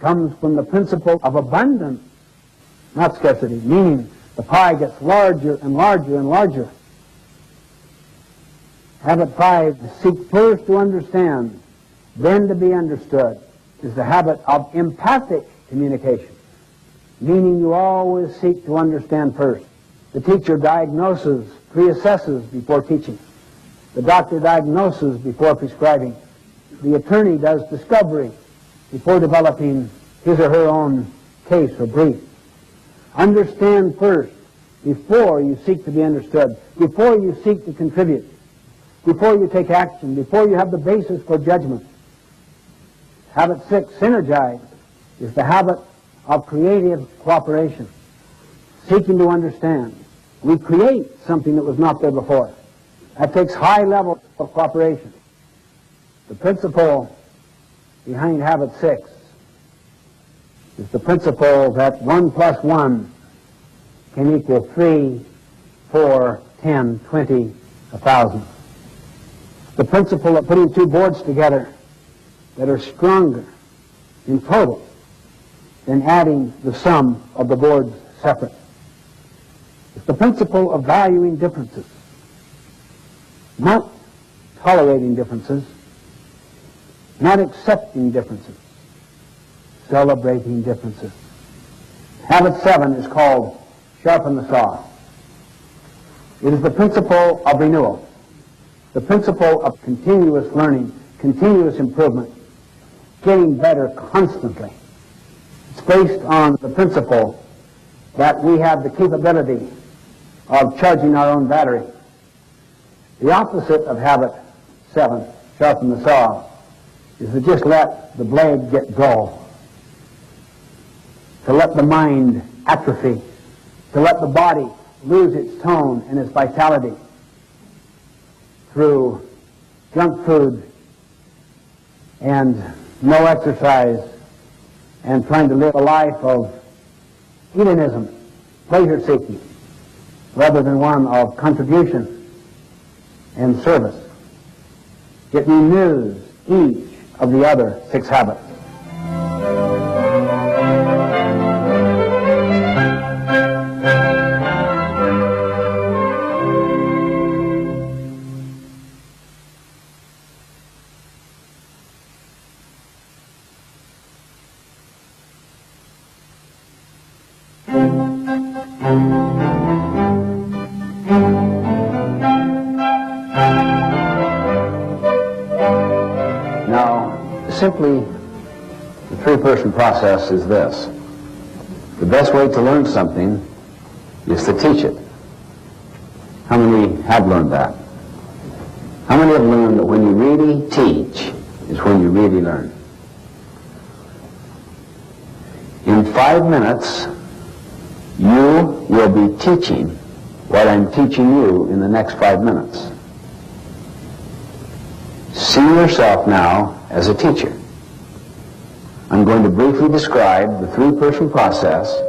comes from the principle of abundance, not scarcity, meaning the pie gets larger and larger and larger. Habit 5, seek first to understand, then to be understood, is the habit of empathic communication, meaning you always seek to understand first. The teacher diagnoses, pre-assesses before teaching. The doctor diagnoses before prescribing. The attorney does discovery before developing his or her own case or brief. Understand first before you seek to be understood, before you seek to contribute, before you take action, before you have the basis for judgment. Habit 6, synergize, is the habit of creative cooperation, seeking to understand. We create something that was not there before. That takes high level of cooperation. The principle behind habit 6 is the principle that 1 plus 1 can equal 3, 4, 10, 20, 1,000. The principle of putting two boards together that are stronger in total than adding the sum of the boards separate. It's the principle of valuing differences, not tolerating differences, not accepting differences, celebrating differences. Habit 7 is called sharpen the saw. It is the principle of renewal, the principle of continuous learning, continuous improvement, getting better constantly. It's based on the principle that we have the capability of charging our own battery. The opposite of habit 7, sharpen the saw, is to just let the blade get dull, to let the mind atrophy, to let the body lose its tone and its vitality through junk food and no exercise and trying to live a life of hedonism, pleasure-seeking, rather than one of contribution and service. It renews each of the other 6 habits. Simply, the 3-person process is this. The best way to learn something is to teach it. How many have learned that? How many have learned that when you really teach is when you really learn? In 5 minutes, you will be teaching what I'm teaching you in the next 5 minutes. See yourself now as a teacher. I'm going to briefly describe the 3-person process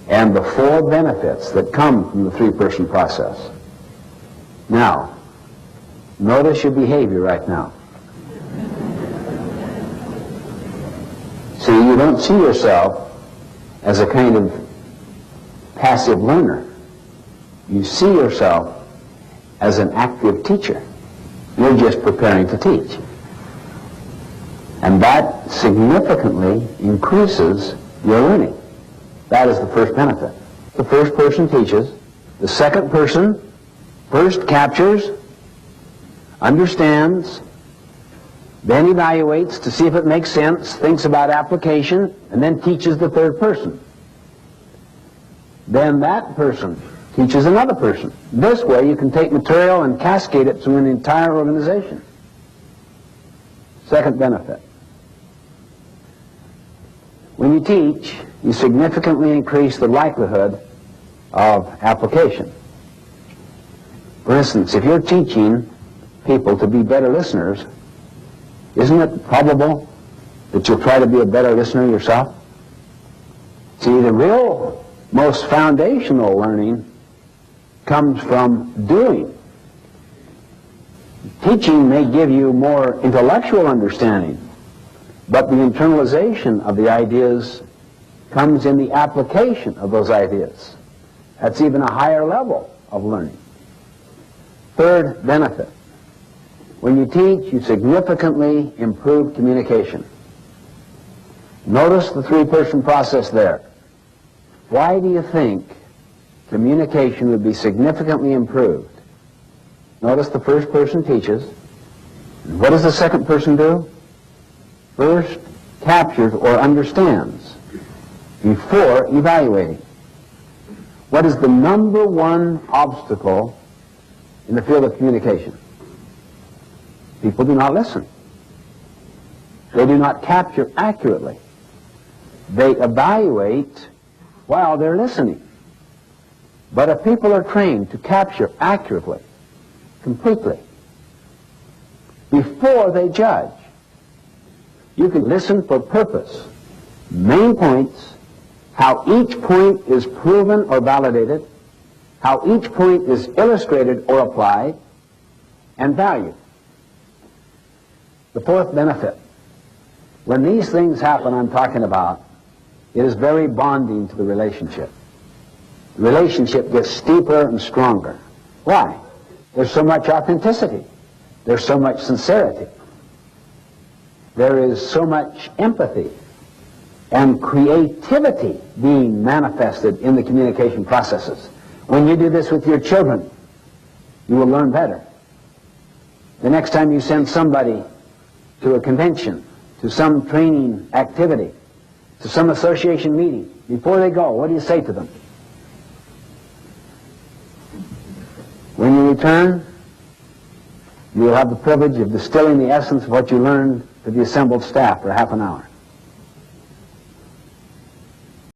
and the 4 benefits that come from the 3-person process. Now, notice your behavior right now. See, you don't see yourself as a kind of passive learner. You see yourself as an active teacher. You're just preparing to teach. And that significantly increases your learning. That is the first benefit. The first person teaches. The second person first captures, understands, then evaluates to see if it makes sense, thinks about application, and then teaches the third person. Then that person teaches another person. This way you can take material and cascade it through an entire organization. Second benefit. When you teach, you significantly increase the likelihood of application. For instance, if you're teaching people to be better listeners, isn't it probable that you'll try to be a better listener yourself? See, the real, most foundational learning comes from doing. Teaching may give you more intellectual understanding, But the internalization of the ideas comes in the application of those ideas. That's even a higher level of learning. Third benefit. When you teach, you significantly improve communication. Notice the three-person process there. Why do you think communication would be significantly improved? Notice the first person teaches. And what does the second person do? First captures or understands before evaluating. What is the number one obstacle in the field of communication? People do not listen. They do not capture accurately. They evaluate while they're listening. But if people are trained to capture accurately, completely, before they judge, you can listen for purpose, main points, how each point is proven or validated, how each point is illustrated or applied, and value. The fourth benefit. When these things happen I'm talking about, it is very bonding to the relationship. The relationship gets steeper and stronger. Why? There's so much authenticity. There's so much sincerity. There is so much empathy and creativity being manifested in the communication processes. When you do this with your children, you will learn better. The next time you send somebody to a convention, to some training activity, to some association meeting, before they go, what do you say to them? When you return, you will have the privilege of distilling the essence of what you learned to the assembled staff for half an hour.